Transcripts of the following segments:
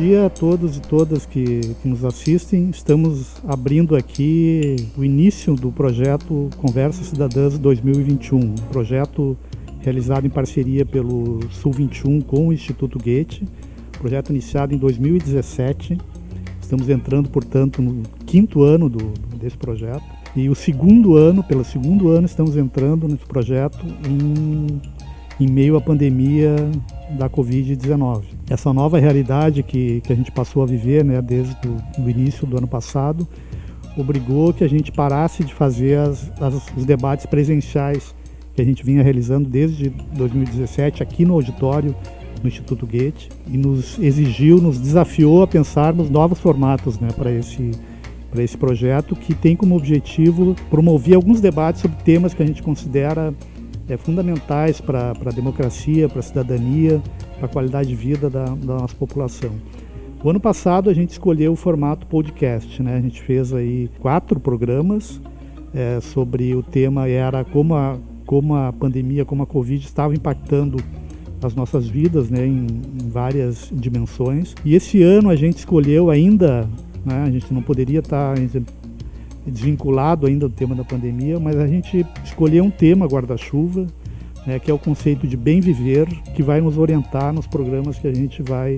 dia a todos e todas que nos assistem. Estamos abrindo aqui o início do projeto Conversas Cidadãs 2021, um projeto realizado em parceria pelo Sul 21 com o Instituto Goethe, projeto iniciado em 2017. Estamos entrando, portanto, no 5º ano desse projeto. E pelo segundo ano, estamos entrando nesse projeto em meio à pandemia da Covid-19. Essa nova realidade que a gente passou a viver, né, desde o início do ano passado, obrigou que a gente parasse de fazer os debates presenciais que a gente vinha realizando desde 2017 aqui no auditório no Instituto Goethe, e nos desafiou a pensar nos novos formatos, né, para esse projeto, que tem como objetivo promover alguns debates sobre temas que a gente considera fundamentais para a democracia, para a cidadania, para a qualidade de vida da nossa população. O ano passado a gente escolheu o formato podcast, né? A gente fez aí 4 programas sobre o tema era como a pandemia, como a Covid estava impactando as nossas vidas, né, em várias dimensões. E esse ano a gente escolheu ainda, né, a gente não poderia estar desvinculado ainda do tema da pandemia, mas a gente escolheu um tema guarda-chuva, né, que é o conceito de bem viver, que vai nos orientar nos programas que a gente vai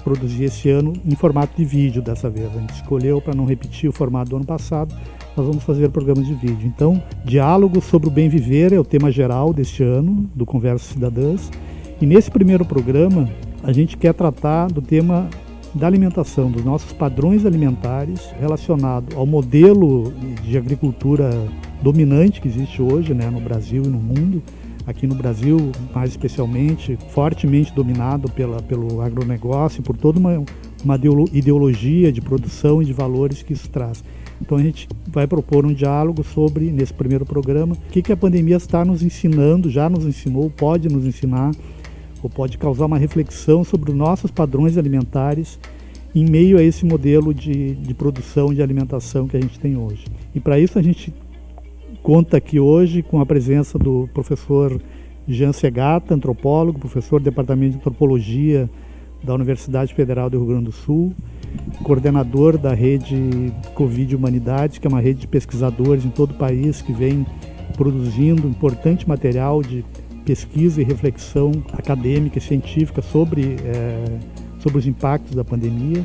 produzir esse ano em formato de vídeo dessa vez. A gente escolheu, para não repetir o formato do ano passado, nós vamos fazer programas de vídeo. Então, diálogo sobre o bem viver é o tema geral deste ano, do Conversas Cidadãs. E nesse primeiro programa, a gente quer tratar do tema da alimentação, dos nossos padrões alimentares relacionado ao modelo de agricultura dominante que existe hoje, né, no Brasil e no mundo. Aqui no Brasil, mais especialmente, fortemente dominado pelo agronegócio, por toda uma ideologia de produção e de valores que isso traz. Então a gente vai propor um diálogo sobre, nesse primeiro programa, o que a pandemia está nos ensinando, já nos ensinou, pode nos ensinar, ou pode causar uma reflexão sobre os nossos padrões alimentares em meio a esse modelo de produção de alimentação que a gente tem hoje. E para isso a gente conta aqui hoje com a presença do professor Jean Segata, antropólogo, professor do Departamento de Antropologia da Universidade Federal do Rio Grande do Sul, coordenador da rede Covid Humanidades, que é uma rede de pesquisadores em todo o país que vem produzindo importante material de pesquisa e reflexão acadêmica e científica sobre os impactos da pandemia,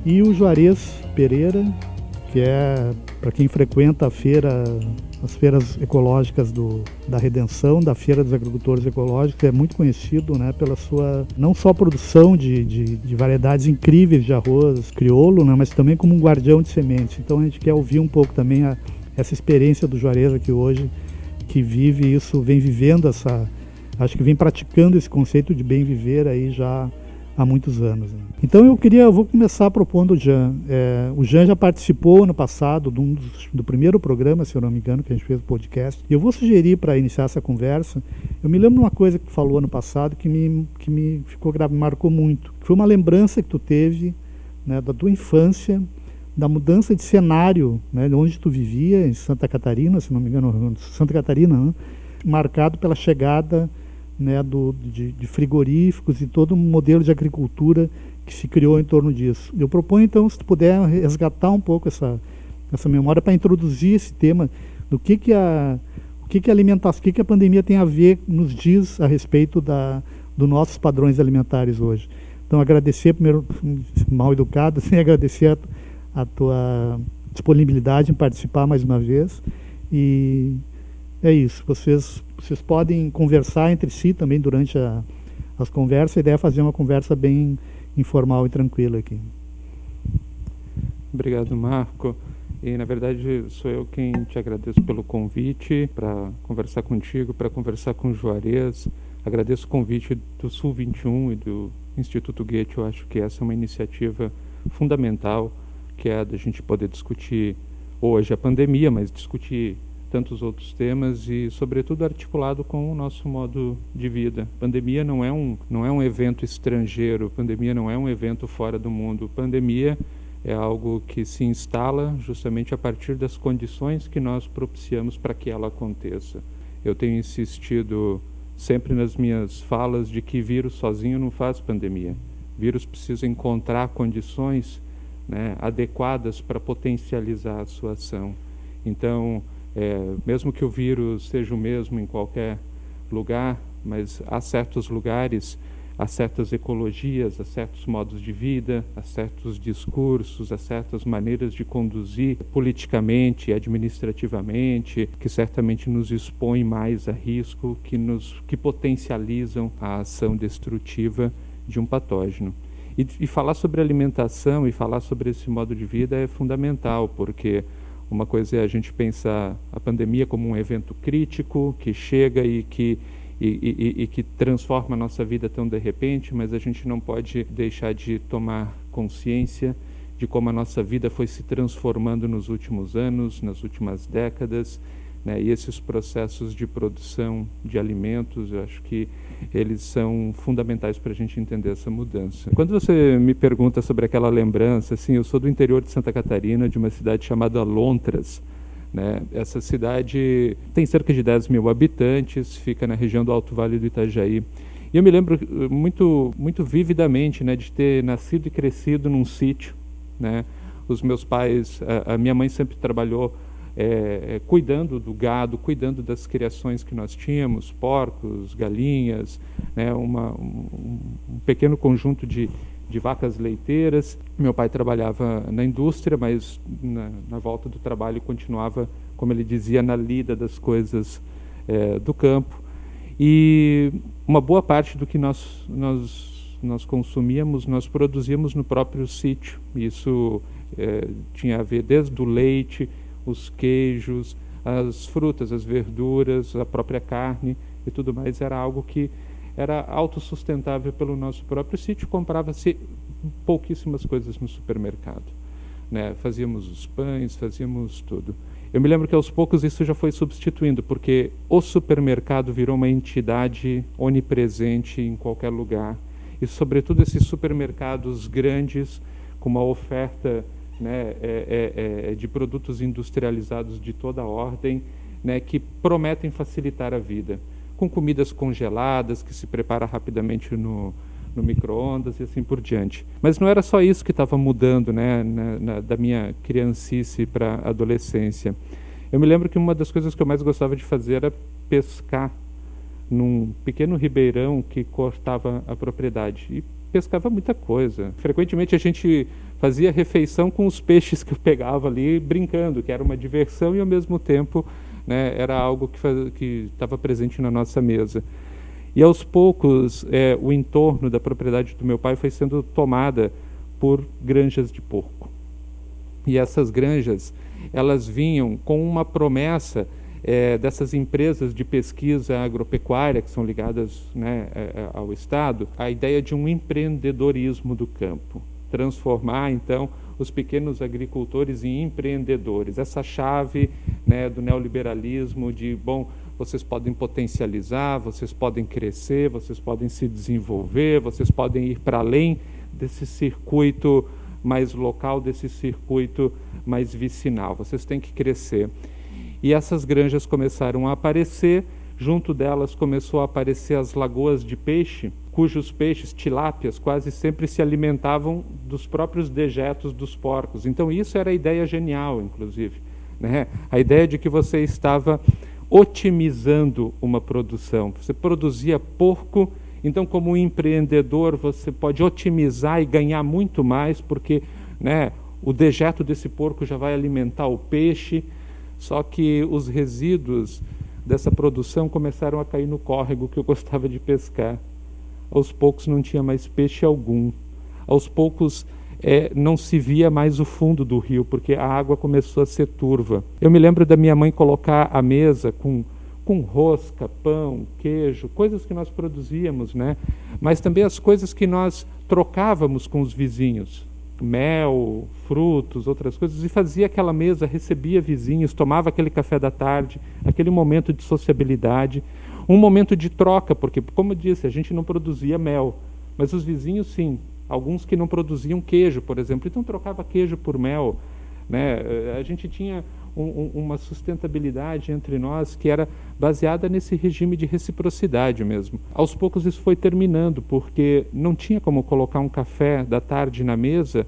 e o Juarez Pereira, que é, para quem frequenta as feiras ecológicas da Redenção, da Feira dos Agricultores Ecológicos, é muito conhecido, né, pela sua, não só produção de variedades incríveis de arroz crioulo, né, mas também como um guardião de sementes. Então a gente quer ouvir um pouco também essa experiência do Juarez aqui hoje, que vive isso, vem vivendo acho que vem praticando esse conceito de bem viver aí já há muitos anos, né? Então eu vou começar propondo o Jean. O Jean já participou no passado do primeiro programa, se eu não me engano, que a gente fez o podcast. E eu vou sugerir, para iniciar essa conversa, eu me lembro de uma coisa que tu falou ano passado que me marcou muito, que foi uma lembrança que tu teve, né, da tua infância, da mudança de cenário, né, onde tu vivia, em Santa Catarina, se não me engano, Santa Catarina, né, marcado pela chegada, né, de frigoríficos e todo um modelo de agricultura que se criou em torno disso. Eu proponho, então, se tu puder resgatar um pouco essa memória para introduzir esse tema do que a alimentação, o que a pandemia tem a ver, nos diz a respeito dos nossos padrões alimentares hoje. Então, agradecer, primeiro, mal educado, sem agradecer a tua disponibilidade em participar mais uma vez. E é isso, vocês podem conversar entre si também durante as conversas. A ideia é fazer uma conversa bem informal e tranquila aqui. Obrigado, Marco. E, na verdade, sou eu quem te agradeço pelo convite para conversar contigo, para conversar com o Juarez. Agradeço o convite do Sul 21 e do Instituto Goethe. Eu acho que essa é uma iniciativa fundamental, que é a da gente poder discutir hoje a pandemia, mas discutir tantos outros temas e, sobretudo, articulado com o nosso modo de vida. Pandemia não é um evento estrangeiro, pandemia não é um evento fora do mundo. Pandemia é algo que se instala justamente a partir das condições que nós propiciamos para que ela aconteça. Eu tenho insistido sempre nas minhas falas de que vírus sozinho não faz pandemia. O vírus precisa encontrar condições, né, adequadas para potencializar a sua ação. Então, mesmo que o vírus seja o mesmo em qualquer lugar, mas há certos lugares, há certas ecologias, há certos modos de vida, há certos discursos, há certas maneiras de conduzir politicamente e administrativamente, que certamente nos expõem mais a risco, que potencializam a ação destrutiva de um patógeno. E falar sobre alimentação e falar sobre esse modo de vida é fundamental, porque uma coisa é a gente pensar a pandemia como um evento crítico que chega e que transforma a nossa vida tão de repente, mas a gente não pode deixar de tomar consciência de como a nossa vida foi se transformando nos últimos anos, nas últimas décadas, né? E esses processos de produção de alimentos, eu acho que eles são fundamentais para a gente entender essa mudança. Quando você me pergunta sobre aquela lembrança, assim, eu sou do interior de Santa Catarina, de uma cidade chamada Lontras, né? Essa cidade tem cerca de 10 mil habitantes, fica na região do Alto Vale do Itajaí. E eu me lembro muito vividamente, né, de ter nascido e crescido num sítio, né? Os meus pais, a minha mãe sempre trabalhou cuidando do gado, cuidando das criações que nós tínhamos, porcos, galinhas, né, um pequeno conjunto de vacas leiteiras. Meu pai trabalhava na indústria, mas na volta do trabalho continuava, como ele dizia, na lida das coisas do campo. E uma boa parte do que nós consumíamos, nós produzíamos no próprio sítio. Isso tinha a ver desde o leite, os queijos, as frutas, as verduras, a própria carne e tudo mais. Era algo que era autossustentável pelo nosso próprio sítio. Comprava-se pouquíssimas coisas no supermercado, né? Fazíamos os pães, fazíamos tudo. Eu me lembro que aos poucos isso já foi substituindo, porque o supermercado virou uma entidade onipresente em qualquer lugar. E sobretudo esses supermercados grandes, com uma oferta, né, de produtos industrializados de toda a ordem, né, que prometem facilitar a vida, com comidas congeladas que se prepara rapidamente no micro-ondas e assim por diante. Mas não era só isso que estava mudando, né, da minha criancice para a adolescência. Eu me lembro que uma das coisas que eu mais gostava de fazer era pescar num pequeno ribeirão que cortava a propriedade. E pescava muita coisa. Frequentemente a gente fazia refeição com os peixes que eu pegava ali, brincando, que era uma diversão e ao mesmo tempo, né, era algo que estava presente na nossa mesa. E aos poucos o entorno da propriedade do meu pai foi sendo tomada por granjas de porco. E essas granjas, elas vinham com uma promessa dessas empresas de pesquisa agropecuária que são ligadas, né, ao Estado, a ideia de um empreendedorismo do campo. Transformar, então, os pequenos agricultores em empreendedores. Essa chave, né, do neoliberalismo de, bom, vocês podem potencializar, vocês podem crescer, vocês podem se desenvolver, vocês podem ir para além desse circuito mais local, desse circuito mais vicinal. Vocês têm que crescer. E essas granjas começaram a aparecer. Junto delas começou a aparecer as lagoas de peixe, cujos peixes, tilápias, quase sempre se alimentavam dos próprios dejetos dos porcos. Então isso era a ideia genial, inclusive, né? A ideia de que você estava otimizando uma produção. Você produzia porco, então como um empreendedor você pode otimizar e ganhar muito mais, porque, né, o dejeto desse porco já vai alimentar o peixe, só que os resíduos dessa produção começaram a cair no córrego que eu gostava de pescar. Aos poucos não tinha mais peixe algum. Aos poucos não se via mais o fundo do rio, porque a água começou a ser turva. Eu me lembro da minha mãe colocar a mesa com rosca, pão, queijo, coisas que nós produzíamos, né? Mas também as coisas que nós trocávamos com os vizinhos. Mel, frutos, outras coisas, e fazia aquela mesa, recebia vizinhos, tomava aquele café da tarde, aquele momento de sociabilidade, um momento de troca, porque, como eu disse, a gente não produzia mel, mas os vizinhos sim, alguns que não produziam queijo, por exemplo, então trocava queijo por mel, né? A gente tinha uma sustentabilidade entre nós que era baseada nesse regime de reciprocidade mesmo. Aos poucos isso foi terminando, porque não tinha como colocar um café da tarde na mesa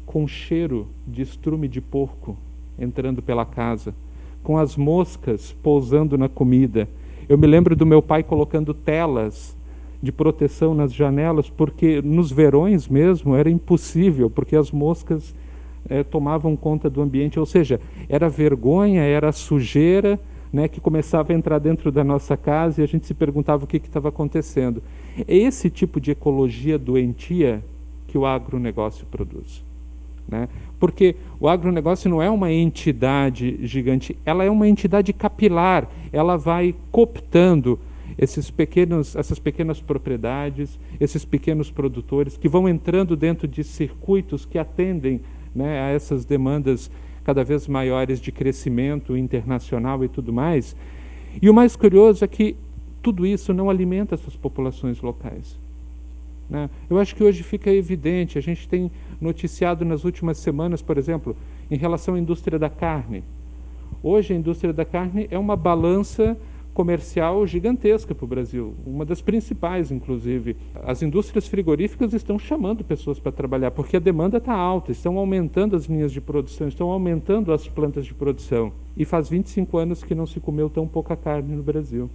com cheiro de estrume de porco entrando pela casa, com as moscas pousando na comida. Eu me lembro do meu pai colocando telas de proteção nas janelas, porque nos verões mesmo era impossível, porque as moscas tomavam conta do ambiente, ou seja, era vergonha, era sujeira, né, que começava a entrar dentro da nossa casa e a gente se perguntava o que estava acontecendo. É esse tipo de ecologia doentia que o agronegócio produz, né? Porque o agronegócio não é uma entidade gigante, ela é uma entidade capilar, ela vai cooptando essas pequenas propriedades, esses pequenos produtores que vão entrando dentro de circuitos que atendem, né, a essas demandas cada vez maiores de crescimento internacional e tudo mais. E o mais curioso é que tudo isso não alimenta essas populações locais, né? Eu acho que hoje fica evidente, a gente tem noticiado nas últimas semanas, por exemplo, em relação à indústria da carne. Hoje a indústria da carne é uma balança comercial gigantesca para o Brasil, uma das principais, inclusive. As indústrias frigoríficas estão chamando pessoas para trabalhar, porque a demanda está alta, estão aumentando as linhas de produção, estão aumentando as plantas de produção. E faz 25 anos que não se comeu tão pouca carne no Brasil,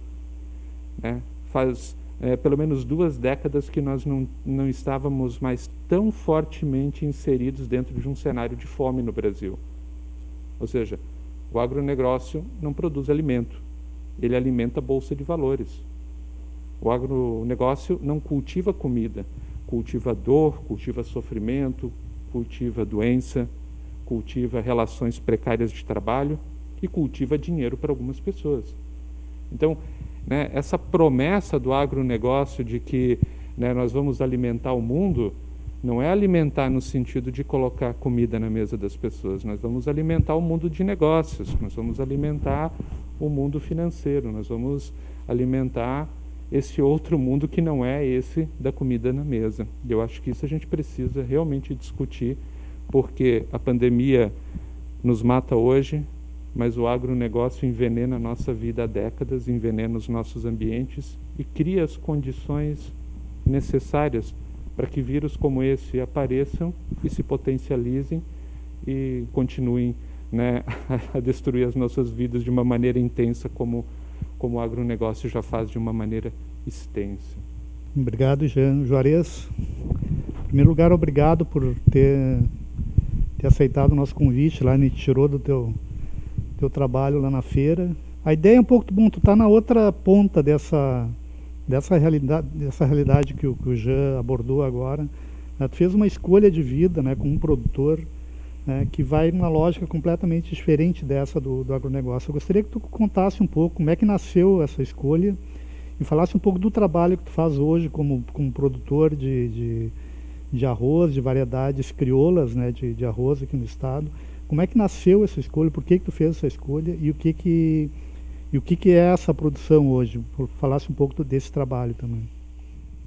né? Faz pelo menos 2 décadas que nós não estávamos mais tão fortemente inseridos dentro de um cenário de fome no Brasil. Ou seja, o agronegócio não produz alimento, ele alimenta a bolsa de valores. O agronegócio não cultiva comida, cultiva dor, cultiva sofrimento, cultiva doença, cultiva relações precárias de trabalho e cultiva dinheiro para algumas pessoas. Então, né, essa promessa do agronegócio de que, né, nós vamos alimentar o mundo, não é alimentar no sentido de colocar comida na mesa das pessoas, nós vamos alimentar o mundo de negócios, nós vamos alimentar o mundo financeiro, nós vamos alimentar esse outro mundo que não é esse da comida na mesa. E eu acho que isso a gente precisa realmente discutir, porque a pandemia nos mata hoje, mas o agronegócio envenena a nossa vida há décadas, envenena os nossos ambientes e cria as condições necessárias para que vírus como esse apareçam e se potencializem e continuem, né, a destruir as nossas vidas de uma maneira intensa, como o agronegócio já faz de uma maneira extensa. Obrigado, Jean. Juarez, em primeiro lugar, obrigado por ter aceitado o nosso convite lá, e tirou do teu trabalho lá na feira. A ideia é um pouco, bom, tu tá na outra ponta dessa realidade que o Jean abordou agora. Tu fez uma escolha de vida, né, como um produtor, né, que vai numa lógica completamente diferente dessa do agronegócio. Eu gostaria que tu contasse um pouco como é que nasceu essa escolha e falasse um pouco do trabalho que tu faz hoje como produtor de arroz, de variedades crioulas, né, de arroz aqui no estado. Como é que nasceu essa escolha? Por que tu fez essa escolha? E o que é essa produção hoje? Falasse um pouco desse trabalho também.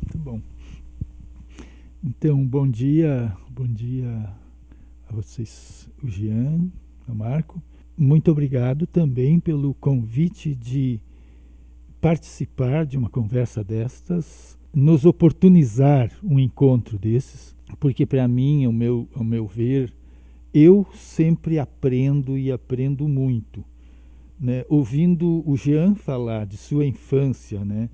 Muito bom. Então, bom dia a vocês, o Jean, o Marco. Muito obrigado também pelo convite de participar de uma conversa destas, nos oportunizar um encontro desses, porque para mim, ao meu ver, eu sempre aprendo e aprendo muito, né? Ouvindo o Jean falar de sua infância, né?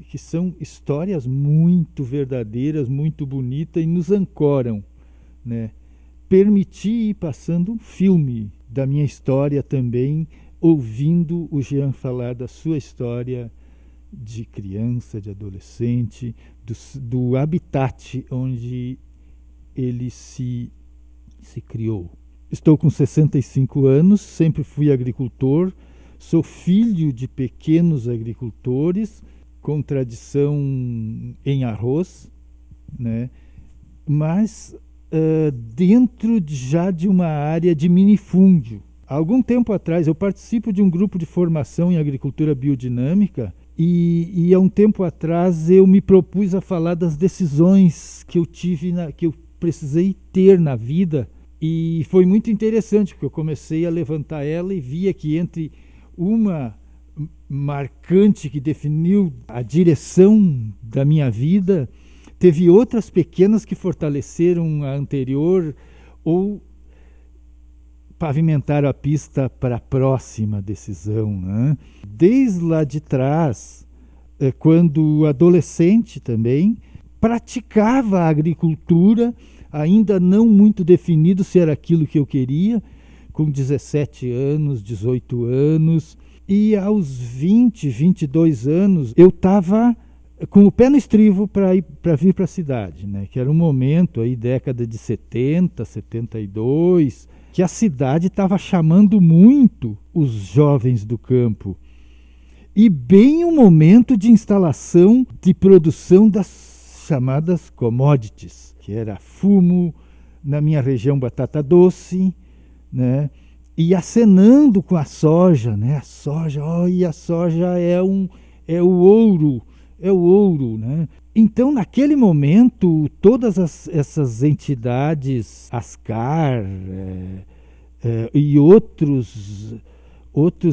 Que são histórias muito verdadeiras, muito bonitas e nos ancoram, né? Permiti ir passando um filme da minha história também, ouvindo o Jean falar da sua história de criança, de adolescente, do habitat onde ele se criou. Estou com 65 anos, sempre fui agricultor, sou filho de pequenos agricultores, com tradição em arroz, né? Mas dentro já de uma área de minifúndio. Há algum tempo atrás eu participo de um grupo de formação em agricultura biodinâmica e há um tempo atrás eu me propus a falar das decisões que eu tive, que eu precisei ter na vida E foi muito interessante, porque eu comecei a levantar ela e via que entre uma marcante que definiu a direção da minha vida, teve outras pequenas que fortaleceram a anterior ou pavimentaram a pista para a próxima decisão, né? Desde lá de trás, quando adolescente também, praticava a agricultura, ainda não muito definido se era aquilo que eu queria, com 17 anos, 18 anos, e aos 20, 22 anos, eu estava com o pé no estribo para vir para a cidade, né? Que era um momento, aí, década de 70, 72, que a cidade estava chamando muito os jovens do campo. E bem um momento de instalação de produção das chamadas commodities, que era fumo, na minha região batata doce, né? E acenando com a soja, né? A soja é o ouro, né? Então, naquele momento, todas essas entidades, Ascar e outros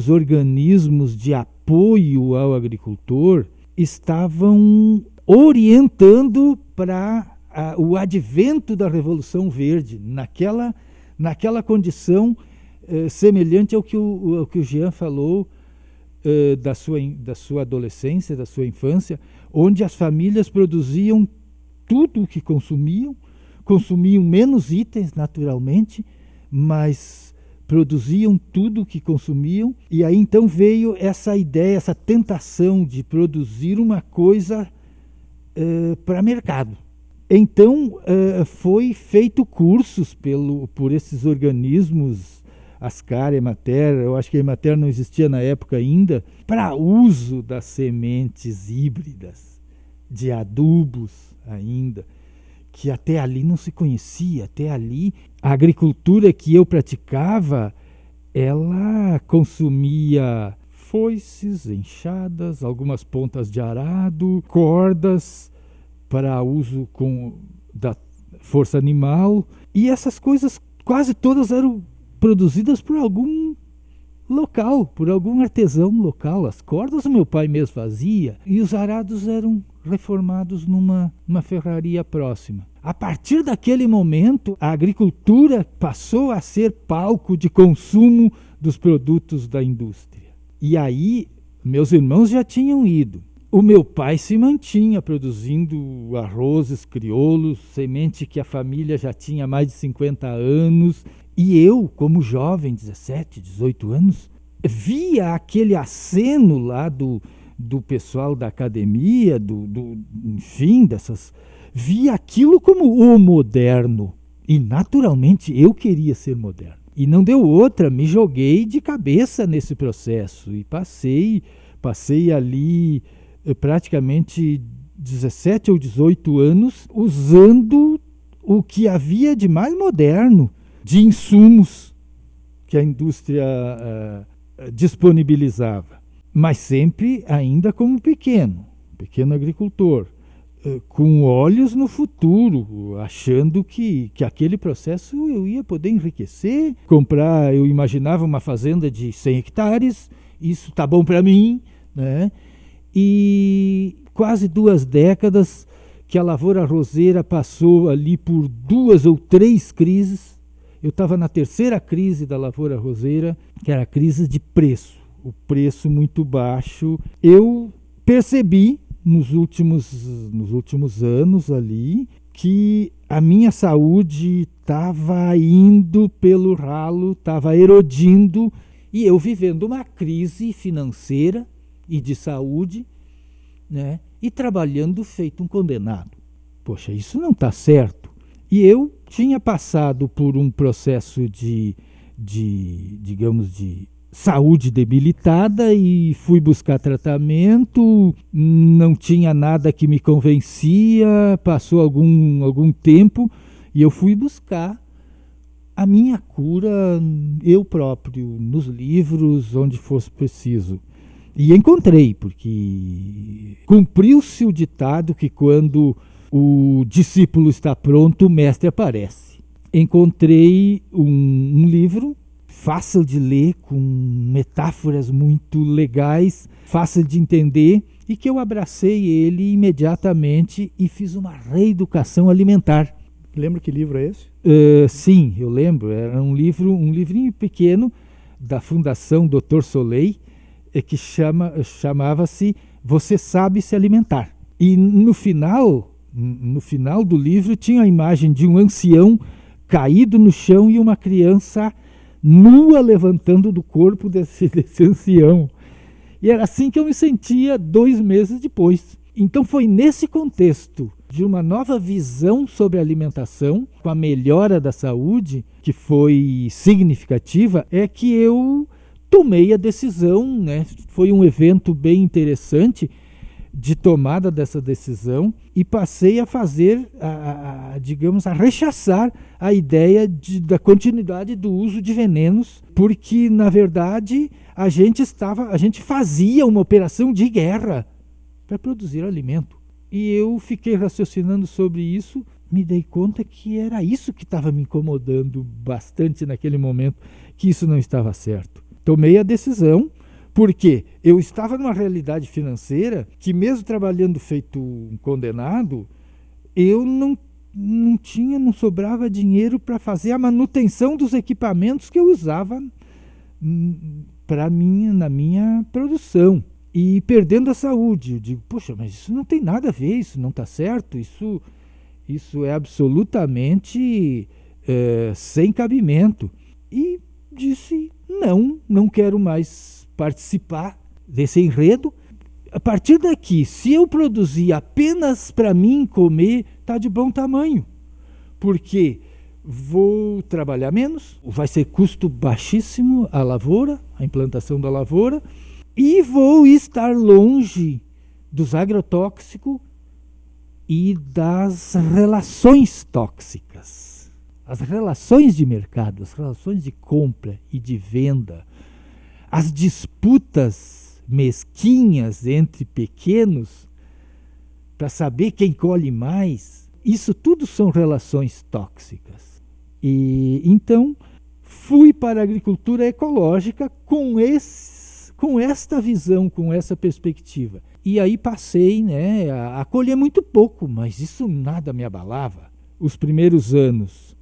organismos de apoio ao agricultor estavam orientando para o advento da Revolução Verde, naquela condição semelhante ao que o Jean falou da sua adolescência, da sua infância, onde as famílias produziam tudo o que consumiam menos itens naturalmente, mas produziam tudo o que consumiam, e aí então veio essa ideia, essa tentação de produzir uma coisa para mercado. Então foi feito cursos por esses organismos, Ascar, Emater, eu acho que a Emater não existia na época ainda, para uso das sementes híbridas, de adubos ainda, que até ali não se conhecia, até ali a agricultura que eu praticava, ela consumia foices, enxadas, algumas pontas de arado, cordas para uso da força animal, e essas coisas quase todas eram produzidas por algum local, por algum artesão local. As cordas o meu pai mesmo fazia, e os arados eram reformados numa ferraria próxima. A partir daquele momento, a agricultura passou a ser palco de consumo dos produtos da indústria. E aí, meus irmãos já tinham ido. O meu pai se mantinha produzindo arrozes crioulos, semente que a família já tinha mais de 50 anos. E eu, como jovem, 17, 18 anos, via aquele aceno lá do pessoal da academia, enfim, via aquilo como o moderno. E, naturalmente, eu queria ser moderno. E não deu outra, me joguei de cabeça nesse processo. E passei ali praticamente 17 ou 18 anos usando o que havia de mais moderno, de insumos que a indústria disponibilizava, mas sempre ainda como pequeno agricultor, com olhos no futuro, achando que aquele processo eu ia poder enriquecer, eu imaginava uma fazenda de 100 hectares, isso está bom para mim, né? E quase 2 décadas que a lavoura arrozeira passou ali por 2 ou 3 crises. Eu estava na 3ª crise da lavoura arrozeira, que era a crise de preço, o preço muito baixo. Eu percebi nos últimos anos ali que a minha saúde estava indo pelo ralo, estava erodindo, e eu vivendo uma crise financeira e de saúde, né? E trabalhando feito um condenado. Poxa, isso não está certo. E eu tinha passado por um processo digamos, de saúde debilitada e fui buscar tratamento, não tinha nada que me convencia, passou algum tempo e eu fui buscar a minha cura eu próprio, nos livros, onde fosse preciso. E encontrei, porque cumpriu-se o ditado que quando o discípulo está pronto, o mestre aparece. encontrei um livro fácil de ler, com metáforas muito legais, fácil de entender, e que eu abracei ele imediatamente e fiz uma reeducação alimentar. Lembra que livro é esse? Sim, eu lembro. Era um livrinho pequeno da Fundação Dr. Soleil, que chamava-se Você Sabe Se Alimentar. E no final do livro tinha a imagem de um ancião caído no chão e uma criança nua levantando do corpo desse ancião. E era assim que eu me sentia 2 meses depois. Então foi nesse contexto de uma nova visão sobre a alimentação, com a melhora da saúde, que foi significativa, é que eu tomei a decisão, né? Foi um evento bem interessante de tomada dessa decisão e passei a fazer, a rechaçar a ideia da continuidade do uso de venenos, porque, na verdade, a gente fazia uma operação de guerra para produzir alimento. E eu fiquei raciocinando sobre isso, me dei conta que era isso que estava me incomodando bastante naquele momento, que isso não estava certo. Tomei a decisão, porque eu estava numa realidade financeira que, mesmo trabalhando feito um condenado, eu não sobrava dinheiro para fazer a manutenção dos equipamentos que eu usava na minha produção. E perdendo a saúde. Eu digo, poxa, mas isso não tem nada a ver, isso não está certo, isso é absolutamente sem cabimento. E disse, não quero mais participar desse enredo. A partir daqui, se eu produzir apenas para mim comer, está de bom tamanho. Porque vou trabalhar menos, vai ser custo baixíssimo a lavoura, a implantação da lavoura, e vou estar longe dos agrotóxicos e das relações tóxicas. As relações de mercado, as relações de compra e de venda, as disputas mesquinhas entre pequenos para saber quem colhe mais, isso tudo são relações tóxicas. E então fui para a agricultura ecológica com esta visão, com essa perspectiva. E aí passei, né, a colher muito pouco, mas isso nada me abalava, os primeiros anos.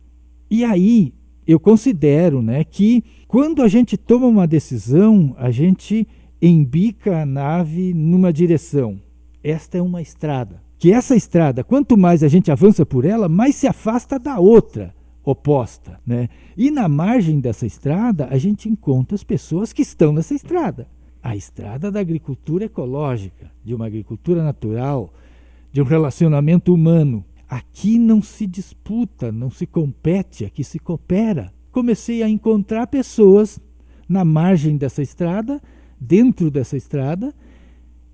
E aí eu considero, né, que quando a gente toma uma decisão, a gente embica a nave numa direção. Esta é uma estrada. Que essa estrada, quanto mais a gente avança por ela, mais se afasta da outra oposta, né? E na margem dessa estrada, a gente encontra as pessoas que estão nessa estrada. A estrada da agricultura ecológica, de uma agricultura natural, de um relacionamento humano. Aqui não se disputa, não se compete, aqui se coopera. Comecei a encontrar pessoas na margem dessa estrada, dentro dessa estrada,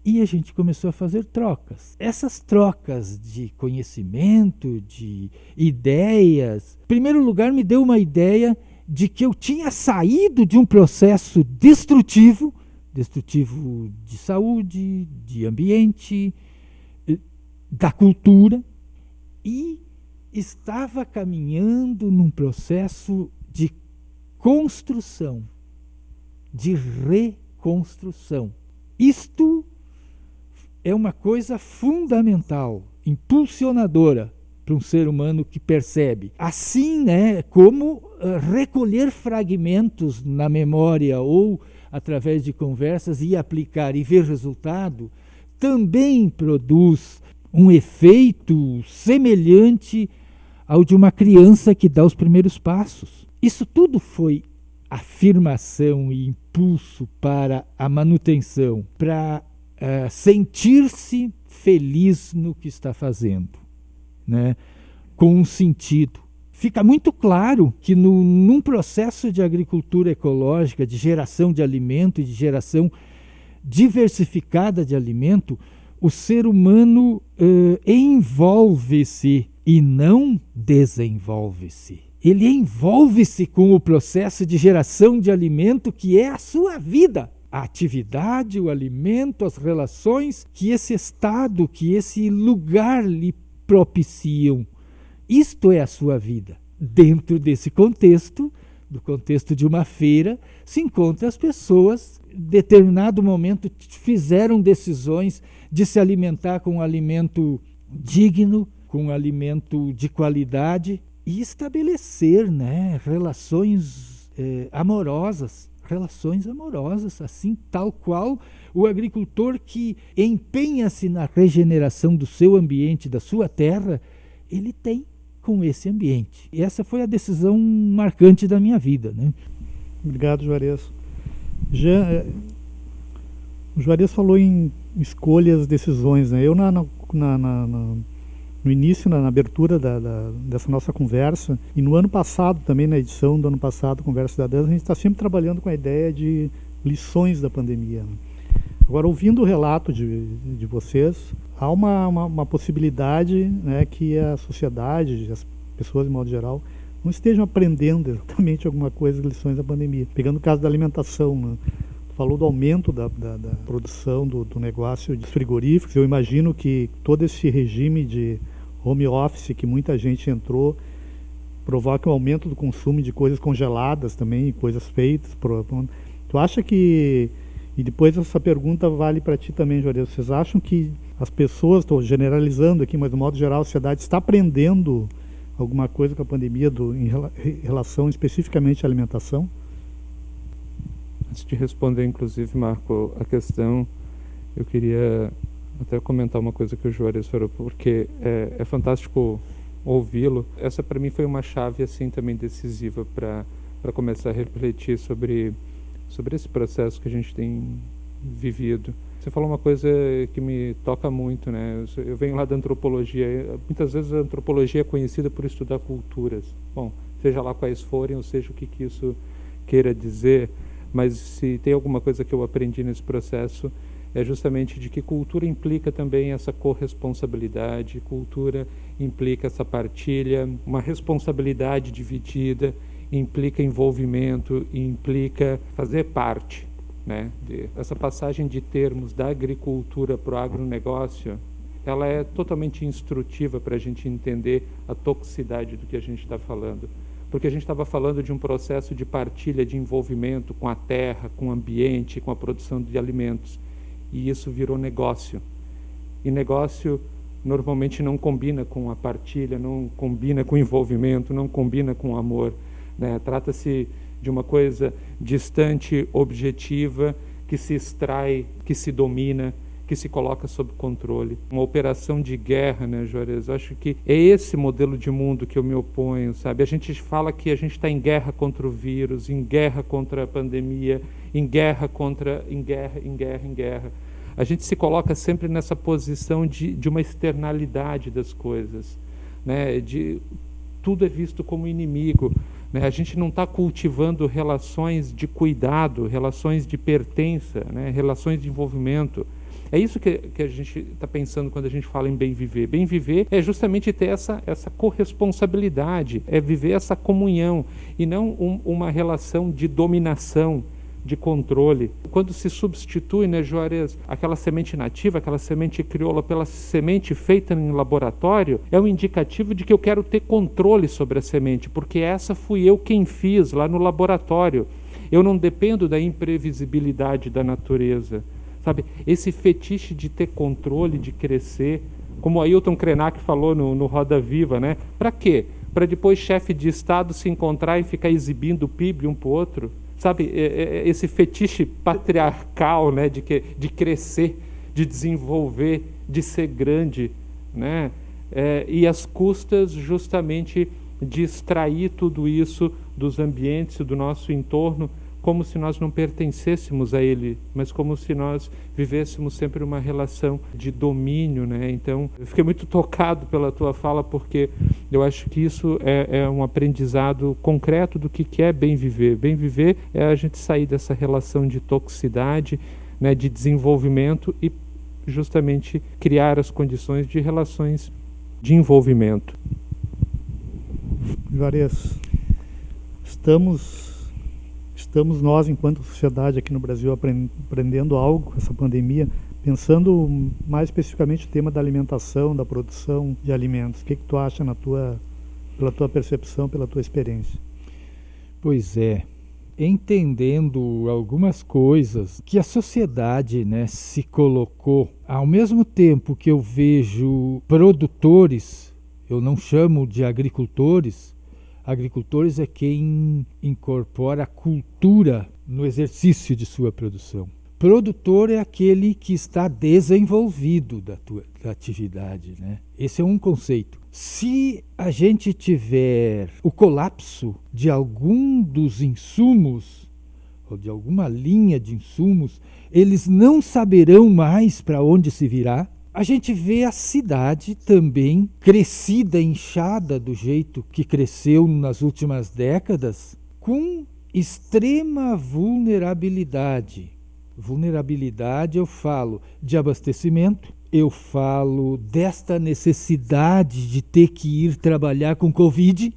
e a gente começou a fazer trocas. Essas trocas de conhecimento, de ideias, em primeiro lugar me deu uma ideia de que eu tinha saído de um processo destrutivo de saúde, de ambiente, da cultura, e estava caminhando num processo de construção, de reconstrução. Isto é uma coisa fundamental, impulsionadora para um ser humano que percebe. Assim, né, como recolher fragmentos na memória ou através de conversas e aplicar e ver resultado, também produz um efeito semelhante ao de uma criança que dá os primeiros passos. Isso tudo foi afirmação e impulso para a manutenção, para sentir-se feliz no que está fazendo, né? Com um sentido. Fica muito claro que num processo de agricultura ecológica, de geração de alimento e de geração diversificada de alimento, o ser humano envolve-se e não desenvolve-se. Ele envolve-se com o processo de geração de alimento que é a sua vida. A atividade, o alimento, as relações que esse estado, que esse lugar lhe propiciam. Isto é a sua vida. dentro desse contexto, do contexto de uma feira, se encontra as pessoas, em determinado momento, fizeram decisões de se alimentar com um alimento digno, com um alimento de qualidade, e estabelecer, né, relações amorosas, assim, tal qual o agricultor que empenha-se na regeneração do seu ambiente, da sua terra, ele tem com esse ambiente. E essa foi a decisão marcante da minha vida, né? Obrigado, Juarez. O Juarez falou em escolhas, decisões, né? Eu no início, na abertura dessa nossa conversa, e no ano passado também, na edição do ano passado, Conversa da Dança, a gente está sempre trabalhando com a ideia de lições da pandemia, né? Agora, ouvindo o relato de vocês, há uma possibilidade, né, que a sociedade, as pessoas de modo geral, não estejam aprendendo exatamente alguma coisa das lições da pandemia. Pegando o caso da alimentação, né? Falou do aumento da produção do negócio de frigoríficos. Eu imagino que todo esse regime de home office que muita gente entrou provoca um aumento do consumo de coisas congeladas também, coisas feitas. Tu acha que... E depois essa pergunta vale para ti também, Juarez. Vocês acham que as pessoas, estou generalizando aqui, mas de modo geral a sociedade está aprendendo alguma coisa com a pandemia em relação especificamente à alimentação? Antes de responder, inclusive, Marco, a questão, eu queria até comentar uma coisa que o Juarez falou, porque é fantástico ouvi-lo. Essa, para mim, foi uma chave assim também decisiva para começar a refletir sobre esse processo que a gente tem vivido. Você falou uma coisa que me toca muito, né? Eu venho lá da antropologia. Muitas vezes a antropologia é conhecida por estudar culturas. Bom, seja lá quais forem, ou seja o que isso queira dizer, mas se tem alguma coisa que eu aprendi nesse processo, é justamente de que cultura implica também essa corresponsabilidade, cultura implica essa partilha, uma responsabilidade dividida, implica envolvimento, implica fazer parte, né? Essa passagem de termos da agricultura para o agronegócio, ela é totalmente instrutiva para a gente entender a toxicidade do que a gente está falando. Porque a gente estava falando de um processo de partilha, de envolvimento com a terra, com o ambiente, com a produção de alimentos. E isso virou negócio. E negócio normalmente não combina com a partilha, não combina com o envolvimento, não combina com o amor, né? Trata-se de uma coisa distante, objetiva, que se extrai, que se domina, que se coloca sob controle. Uma operação de guerra, né, Juarez? Eu acho que é esse modelo de mundo que eu me oponho, sabe? A gente fala que a gente está em guerra contra o vírus, em guerra contra a pandemia, em guerra. A gente se coloca sempre nessa posição de uma externalidade das coisas, né? Tudo é visto como inimigo, né? A gente não está cultivando relações de cuidado, relações de pertença, né? Relações de envolvimento. É isso que a gente está pensando quando a gente fala em bem viver. Bem viver é justamente ter essa corresponsabilidade, é viver essa comunhão, e não uma relação de dominação, de controle. Quando se substitui, né, Juarez, aquela semente nativa, aquela semente crioula pela semente feita em laboratório, é um indicativo de que eu quero ter controle sobre a semente, porque essa fui eu quem fiz lá no laboratório. Eu não dependo da imprevisibilidade da natureza. Sabe, esse fetiche de ter controle, de crescer, como o Ailton Krenak falou no Roda Viva, né? Para quê? Para depois chefe de Estado se encontrar e ficar exibindo o PIB um para o outro? Sabe, esse fetiche patriarcal, né? De crescer, de desenvolver, de ser grande, né? E às custas justamente de extrair tudo isso dos ambientes, do nosso entorno, como se nós não pertencêssemos a ele, mas como se nós vivêssemos sempre uma relação de domínio, né? Então, eu fiquei muito tocado pela tua fala, porque eu acho que isso é um aprendizado concreto do que é bem viver. Bem viver é a gente sair dessa relação de toxicidade, né, de desenvolvimento, e justamente criar as condições de relações de envolvimento. Juarez, estamos nós, enquanto sociedade aqui no Brasil, aprendendo algo com essa pandemia, pensando mais especificamente no tema da alimentação, da produção de alimentos. O que tu acha na tua pela tua percepção, pela tua experiência. Pois é, entendendo algumas coisas que a sociedade, né, se colocou, ao mesmo tempo que eu vejo produtores, eu não chamo de agricultores é quem incorpora a cultura no exercício de sua produção. Produtor é aquele que está desenvolvido da atividade, né? Esse é um conceito. Se a gente tiver o colapso de algum dos insumos, ou de alguma linha de insumos, eles não saberão mais para onde se virar. A gente vê a cidade também crescida, inchada do jeito que cresceu nas últimas décadas, com extrema vulnerabilidade. Vulnerabilidade, eu falo de abastecimento, eu falo desta necessidade de ter que ir trabalhar com Covid.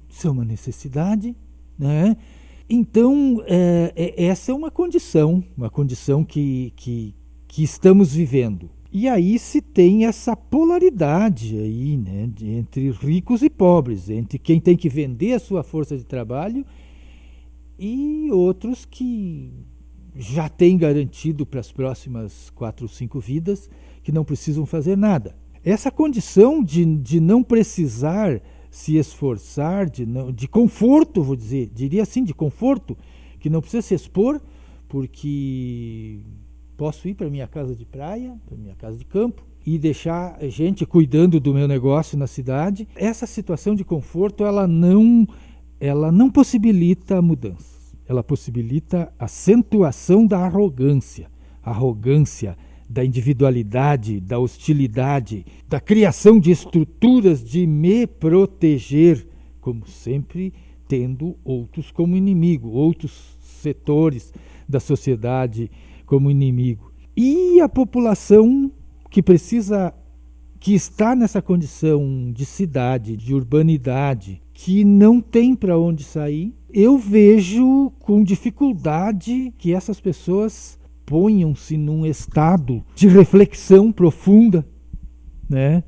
Isso é uma necessidade, né? Então, essa é uma condição que estamos vivendo. E aí se tem essa polaridade aí, né, entre ricos e pobres, entre quem tem que vender a sua força de trabalho e outros que já têm garantido para as próximas 4 ou 5 vidas que não precisam fazer nada. Essa condição de não precisar se esforçar, de conforto, diria assim, de conforto, que não precisa se expor, porque posso ir para minha casa de praia, para minha casa de campo, e deixar gente cuidando do meu negócio na cidade. Essa situação de conforto, ela não possibilita a mudança. Ela possibilita a acentuação da arrogância da individualidade, da hostilidade, da criação de estruturas de me proteger, como sempre tendo outros como inimigo, outros setores da sociedade como inimigo. E a população que está nessa condição de cidade, de urbanidade, que não tem para onde sair, eu vejo com dificuldade que essas pessoas ponham-se num estado de reflexão profunda, né?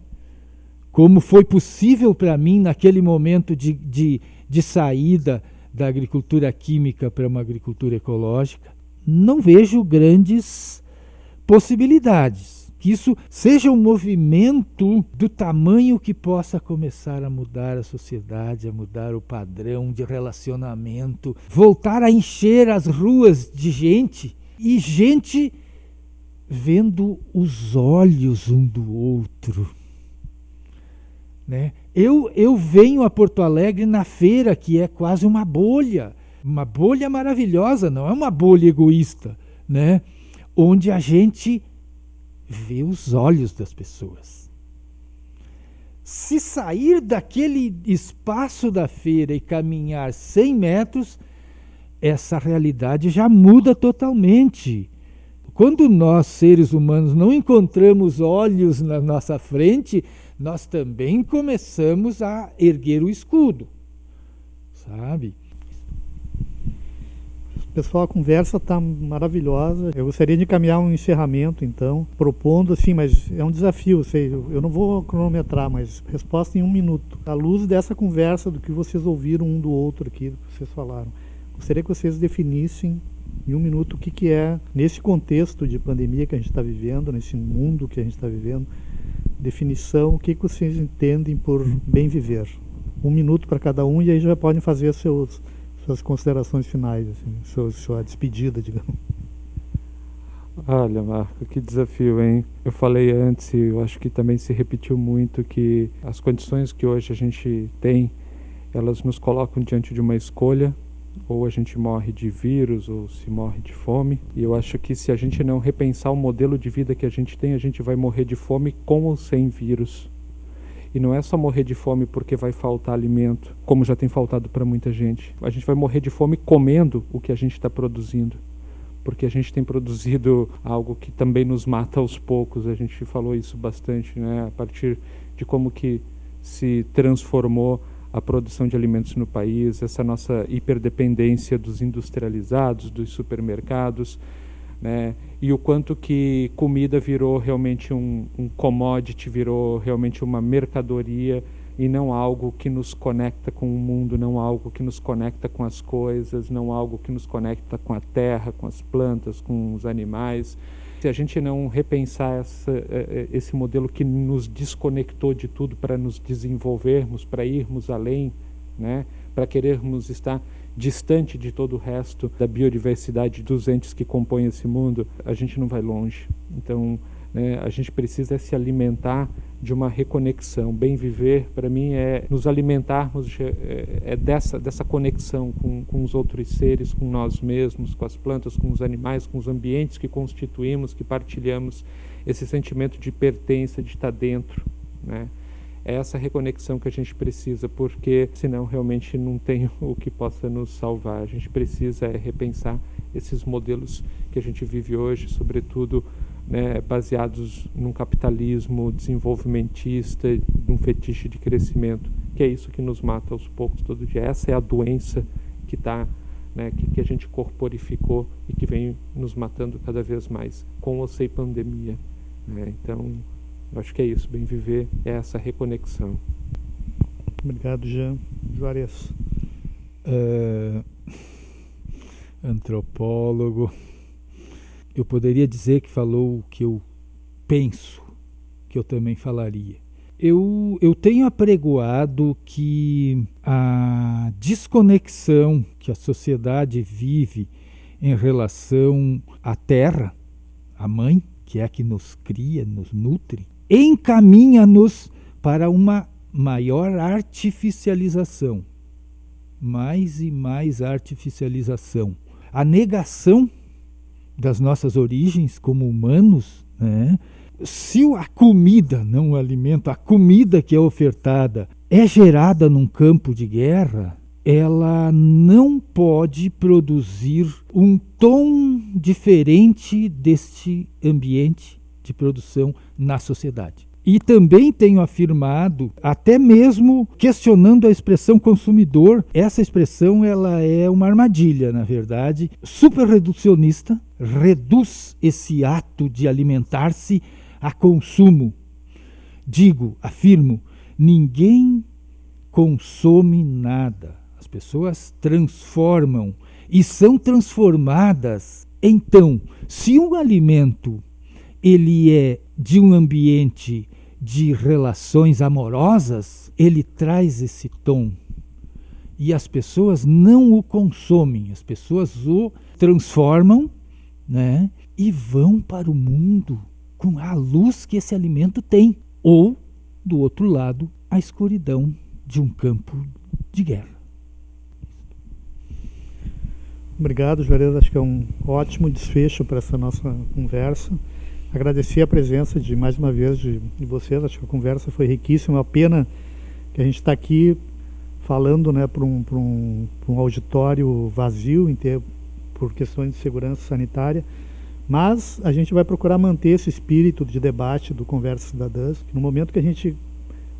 Como foi possível para mim naquele momento de saída da agricultura química para uma agricultura ecológica. Não vejo grandes possibilidades. Que isso seja um movimento do tamanho que possa começar a mudar a sociedade, a mudar o padrão de relacionamento, voltar a encher as ruas de gente, e gente vendo os olhos um do outro. Né? Eu venho a Porto Alegre na feira, que é quase uma bolha maravilhosa, não é uma bolha egoísta, né? Onde a gente vê os olhos das pessoas. Se sair daquele espaço da feira e caminhar 100 metros, essa realidade já muda totalmente. Quando nós, seres humanos, não encontramos olhos na nossa frente, nós também começamos a erguer o escudo, sabe? Pessoal, a conversa está maravilhosa. Eu gostaria de encaminhar um encerramento, então, propondo assim, mas é um desafio, eu não vou cronometrar, mas resposta em 1 minuto. À luz dessa conversa, do que vocês ouviram um do outro aqui, do que vocês falaram, gostaria que vocês definissem em 1 minuto o que é, nesse contexto de pandemia que a gente está vivendo, nesse mundo que a gente está vivendo, definição, o que vocês entendem por bem viver. 1 minuto para cada um, e aí já podem fazer suas considerações finais, assim, sua despedida, digamos. Olha, Marco, que desafio, hein? Eu falei antes, e eu acho que também se repetiu muito, que as condições que hoje a gente tem, elas nos colocam diante de uma escolha: ou a gente morre de vírus, ou se morre de fome. E eu acho que se a gente não repensar o modelo de vida que a gente tem, a gente vai morrer de fome com ou sem vírus. E não é só morrer de fome porque vai faltar alimento, como já tem faltado para muita gente. A gente vai morrer de fome comendo o que a gente está produzindo, porque a gente tem produzido algo que também nos mata aos poucos. A gente falou isso bastante, né? A partir de como que se transformou a produção de alimentos no país, essa nossa hiperdependência dos industrializados, dos supermercados, né? E o quanto que comida virou realmente um commodity, virou realmente uma mercadoria e não algo que nos conecta com o mundo, não algo que nos conecta com as coisas, não algo que nos conecta com a terra, com as plantas, com os animais. Se a gente não repensar esse modelo que nos desconectou de tudo para nos desenvolvermos, para irmos além, né, para querermos estar distante de todo o resto da biodiversidade dos entes que compõem esse mundo, a gente não vai longe. Então, né, a gente precisa se alimentar de uma reconexão. Bem viver, para mim, é nos alimentarmos dessa conexão com os outros seres, com nós mesmos, com as plantas, com os animais, com os ambientes que constituímos, que partilhamos, esse sentimento de pertença, de estar dentro, né? É essa reconexão que a gente precisa, porque senão realmente não tem o que possa nos salvar. A gente precisa repensar esses modelos que a gente vive hoje, sobretudo, né, baseados num capitalismo desenvolvimentista, num fetiche de crescimento, que é isso que nos mata aos poucos todo dia. Essa é a doença que né, que a gente corporificou e que vem nos matando cada vez mais, com ou sem pandemia, né? Então, eu acho que é isso, bem viver é essa reconexão. Obrigado, Jean. Juarez. Antropólogo. Eu poderia dizer que falou o que eu penso, que eu também falaria. Eu tenho apregoado que a desconexão que a sociedade vive em relação à terra, a mãe, que é a que nos cria, nos nutre, encaminha-nos para uma maior artificialização. Mais e mais artificialização. A negação das nossas origens como humanos, né? Se a comida, não o alimento, a comida que é ofertada é gerada num campo de guerra, ela não pode produzir um tom diferente deste ambiente de produção na sociedade. E também tenho afirmado, até mesmo questionando a expressão consumidor, essa expressão ela é uma armadilha, na verdade, super reducionista, reduz esse ato de alimentar-se a consumo. Afirmo, ninguém consome nada. As pessoas transformam e são transformadas. Então, se um alimento ele é de um ambiente de relações amorosas, ele traz esse tom. E as pessoas não o consomem, as pessoas o transformam, né, e vão para o mundo com a luz que esse alimento tem. Ou, do outro lado, a escuridão de um campo de guerra. Obrigado, Juarez. Acho que é um ótimo desfecho para essa nossa conversa. Agradecer a presença mais uma vez de vocês. Acho que a conversa foi riquíssima. A pena que a gente está aqui falando, né, para um auditório vazio, por questões de segurança sanitária. Mas a gente vai procurar manter esse espírito de debate do Conversas Cidadãs. No momento que a gente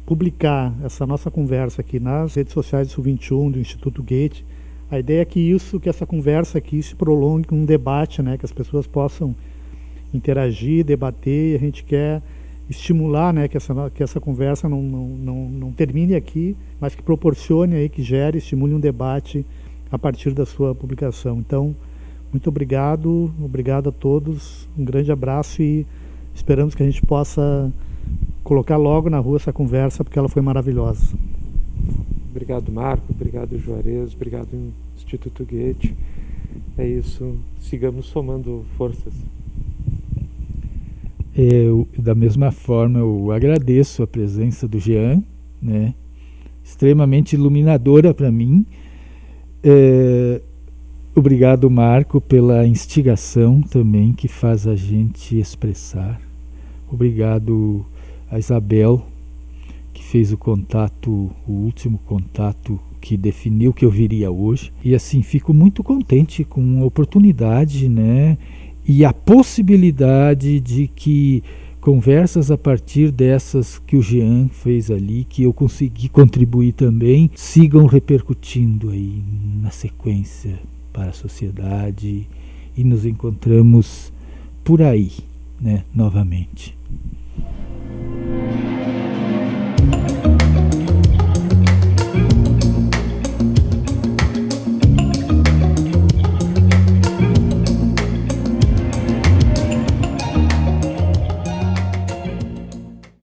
publicar essa nossa conversa aqui nas redes sociais do Sul21, do Instituto Goethe, a ideia é que essa conversa aqui se prolongue com um debate, né, que as pessoas possam interagir, debater, e a gente quer estimular, né, que essa conversa não termine aqui, mas que proporcione aí, que gere, estimule um debate a partir da sua publicação. Então, muito obrigado a todos, um grande abraço e esperamos que a gente possa colocar logo na rua essa conversa, porque ela foi maravilhosa. Obrigado, Marco, obrigado, Juarez, obrigado, Instituto Goethe. É isso, sigamos somando forças. Da mesma forma, eu agradeço a presença do Jean, né? Extremamente iluminadora para mim. Obrigado, Marco, pela instigação também que faz a gente expressar. Obrigado a Isabel, que fez o último contato que definiu que eu viria hoje. E assim, fico muito contente com a oportunidade, né? E a possibilidade de que conversas a partir dessas que o Jean fez ali, que eu consegui contribuir também, sigam repercutindo aí na sequência para a sociedade, e nos encontramos por aí, né, novamente.